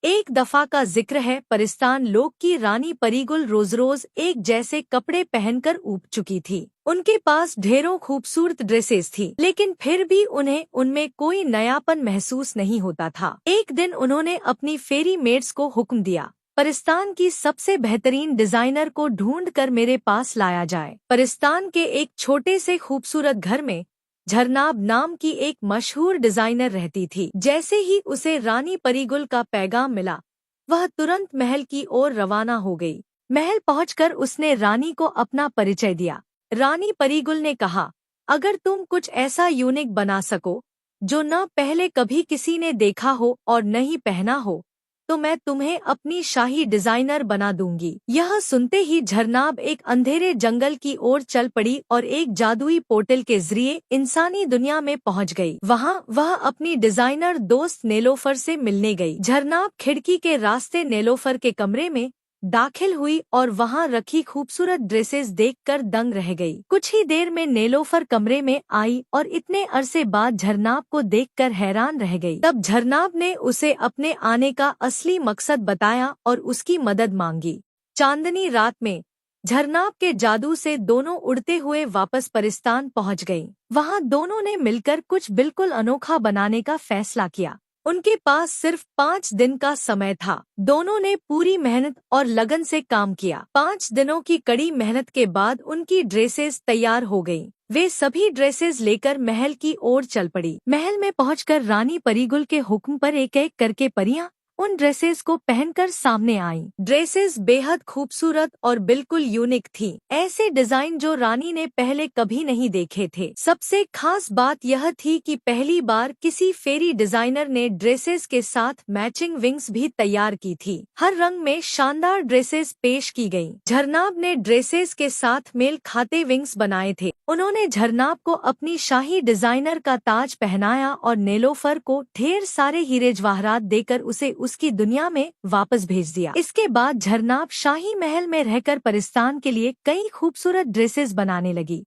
एक दफा का जिक्र है, परिस्तान लोक की रानी परीगुल रोज रोज एक जैसे कपड़े पहनकर ऊब चुकी थी। उनके पास ढेरों खूबसूरत ड्रेसेस थी, लेकिन फिर भी उन्हें उनमें कोई नयापन महसूस नहीं होता था। एक दिन उन्होंने अपनी फेरी मेड्स को हुक्म दिया, परिस्तान की सबसे बेहतरीन डिजाइनर को ढूंढकर मेरे पास लाया जाए। परिस्तान के एक छोटे से खूबसूरत घर में झरनाब नाम की एक मशहूर डिजाइनर रहती थी। जैसे ही उसे रानी परीगुल का पैगाम मिला, वह तुरंत महल की ओर रवाना हो गई। महल पहुंचकर उसने रानी को अपना परिचय दिया। रानी परीगुल ने कहा, अगर तुम कुछ ऐसा यूनिक बना सको जो न पहले कभी किसी ने देखा हो और न ही पहना हो, तो मैं तुम्हें अपनी शाही डिजाइनर बना दूंगी। यह सुनते ही झरनाब एक अंधेरे जंगल की ओर चल पड़ी और एक जादुई पोर्टल के जरिए इंसानी दुनिया में पहुंच गई। वहां वह अपनी डिजाइनर दोस्त नेलोफर से मिलने गई। झरनाब खिड़की के रास्ते नेलोफर के कमरे में दाखिल हुई और वहां रखी खूबसूरत ड्रेसेस देखकर दंग रह गई। कुछ ही देर में नेलोफर कमरे में आई और इतने अरसे बाद झरनाब को देखकर हैरान रह गई। तब झरनाब ने उसे अपने आने का असली मकसद बताया और उसकी मदद मांगी। चांदनी रात में झरनाब के जादू से दोनों उड़ते हुए वापस परिस्तान पहुंच गईं। वहां दोनों ने मिलकर कुछ बिल्कुल अनोखा बनाने का फैसला किया। उनके पास सिर्फ 5 दिन का समय था। दोनों ने पूरी मेहनत और लगन से काम किया। 5 दिनों की कड़ी मेहनत के बाद उनकी ड्रेसेस तैयार हो गईं। वे सभी ड्रेसेस लेकर महल की ओर चल पड़ी। महल में पहुंचकर रानी परीगुल के हुक्म पर एक एक करके परियां उन ड्रेसेस को पहनकर सामने आईं। ड्रेसेस बेहद खूबसूरत और बिल्कुल यूनिक थीं। ऐसे डिजाइन जो रानी ने पहले कभी नहीं देखे थे। सबसे खास बात यह थी कि पहली बार किसी फेरी डिजाइनर ने ड्रेसेस के साथ मैचिंग विंग्स भी तैयार की थी। हर रंग में शानदार ड्रेसेस पेश की गयीं। झरनाब ने ड्रेसेस के साथ मेल खाते विंग्स बनाए थे। उन्होंने झरनाब को अपनी शाही डिजाइनर का ताज पहनाया और नेलोफर को ढेर सारे हीरे जवाहरात देकर उसे उसकी दुनिया में वापस भेज दिया। इसके बाद झरनाब शाही महल में रहकर परिस्तान के लिए कई खूबसूरत ड्रेसेस बनाने लगी।